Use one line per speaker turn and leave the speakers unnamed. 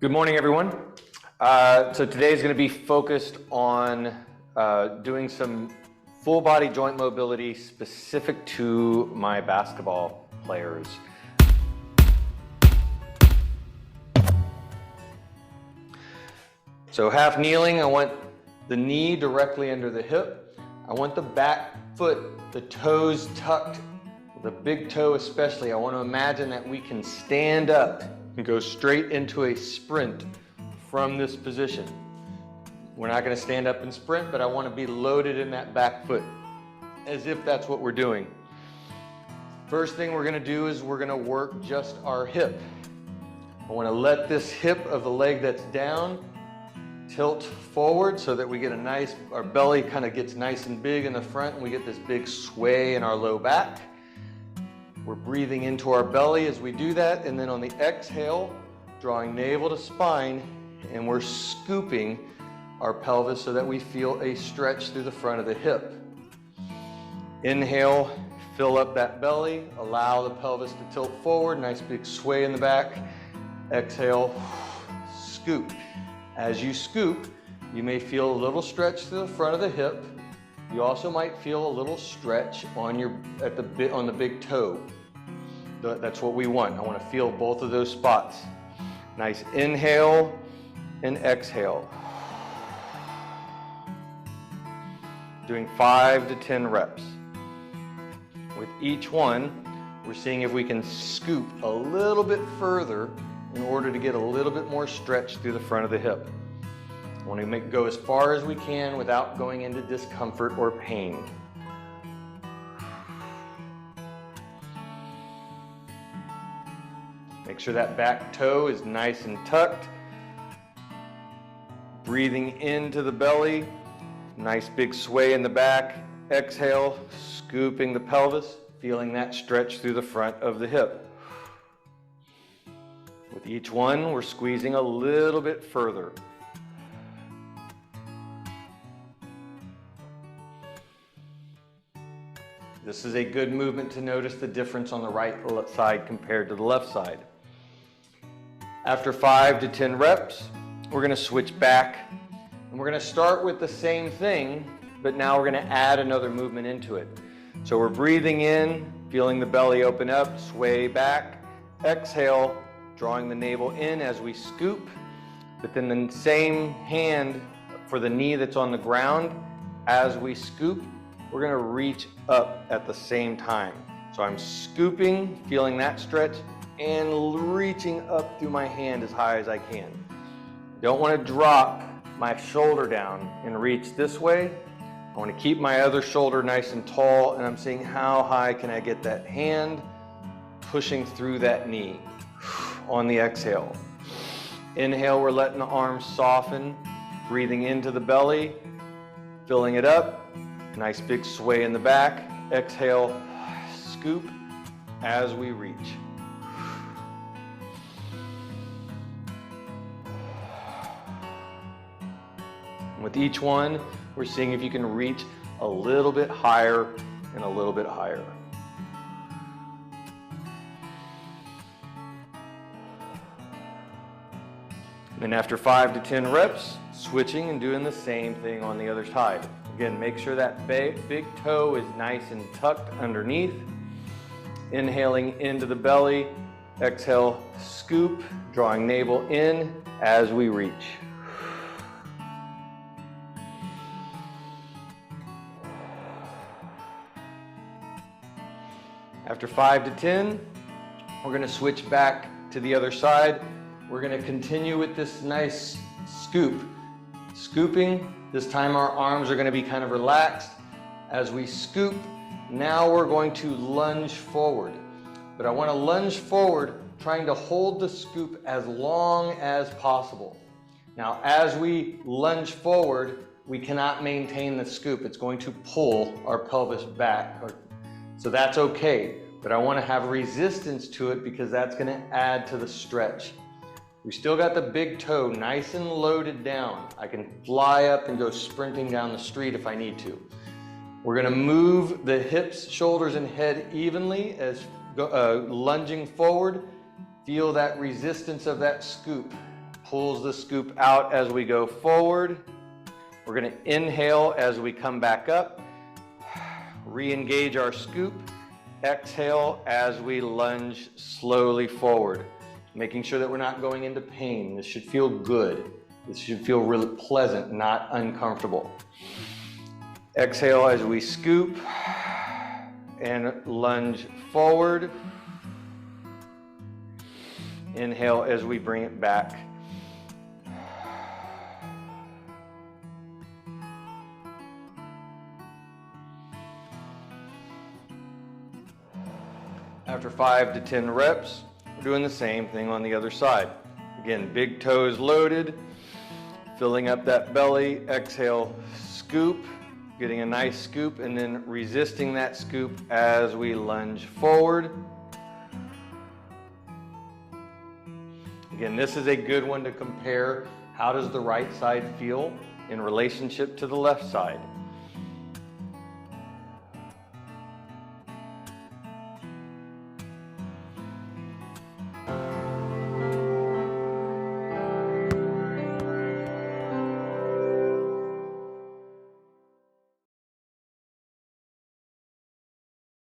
Good morning, everyone. So today is going to be focused on doing some full body joint mobility specific to my basketball players. So half kneeling, I want the knee directly under the hip. I want the back foot, the toes tucked, the big toe especially. I want to imagine that we can stand up and go straight into a sprint from this position. We're not going to stand up and sprint, but I want to be loaded in that back foot as if that's what we're doing. First thing we're going to do is we're going to work just our hip. I want to let this hip of the leg that's down tilt forward so that we get a nice, our belly kind of gets nice and big in the front and we get this big sway in our low back. We're breathing into our belly as we do that, and then on the exhale, drawing navel to spine, and we're scooping our pelvis so that we feel a stretch through the front of the hip. Inhale, fill up that belly, allow the pelvis to tilt forward, nice big sway in the back. Exhale, scoop. As you scoop, you may feel a little stretch through the front of the hip. You also might feel a little stretch on the big toe. That's what we want. I want to feel both of those spots. Nice inhale and exhale. Doing 5 to 10 reps. With each one, we're seeing if we can scoop a little bit further in order to get a little bit more stretch through the front of the hip. I want to go as far as we can without going into discomfort or pain. Make sure that back toe is nice and tucked. Breathing into the belly, nice big sway in the back. Exhale, scooping the pelvis, feeling that stretch through the front of the hip. With each one, we're squeezing a little bit further. This is a good movement to notice the difference on the right side compared to the left side. After 5 to 10 reps, we're going to switch back and we're going to start with the same thing, but now we're going to add another movement into it. So we're breathing in, feeling the belly open up, sway back. Exhale, drawing the navel in as we scoop, but then the same hand for the knee that's on the ground. As we scoop, we're going to reach up at the same time. So I'm scooping, feeling that stretch, and reaching up through my hand as high as I can. Don't want to drop my shoulder down and reach this way. I want to keep my other shoulder nice and tall, and I'm seeing how high can I get that hand pushing through that knee. On the exhale. Inhale, we're letting the arms soften, breathing into the belly, filling it up. Nice big sway in the back. Exhale, scoop as we reach. With each one, we're seeing if you can reach a little bit higher and a little bit higher. Then after 5 to 10 reps, switching and doing the same thing on the other side. Again, make sure that big toe is nice and tucked underneath. Inhaling into the belly. Exhale, scoop, drawing navel in as we reach. After 5 to 10, we're going to switch back to the other side. We're going to continue with this nice scoop. Scooping, this time our arms are going to be kind of relaxed. As we scoop, now we're going to lunge forward. But I want to lunge forward, trying to hold the scoop as long as possible. Now, as we lunge forward, we cannot maintain the scoop. It's going to pull our pelvis back. So that's okay, but I want to have resistance to it because that's going to add to the stretch. We still got the big toe nice and loaded down. I can fly up and go sprinting down the street if I need to. We're going to move the hips, shoulders, and head evenly as lunging forward. Feel that resistance of that scoop. pulls the scoop out as we go forward. We're going to inhale as we come back up, re-engage our scoop, exhale as we lunge slowly forward, making sure that we're not going into pain. This should feel good. This should feel really pleasant, not uncomfortable. Exhale as we scoop and lunge forward. Inhale as we bring it back. After 5 to 10 reps, we're doing the same thing on the other side. Again, big toes loaded, filling up that belly. Exhale, scoop, getting a nice scoop, and then resisting that scoop as we lunge forward. Again, this is a good one to compare. How does the right side feel in relationship to the left side?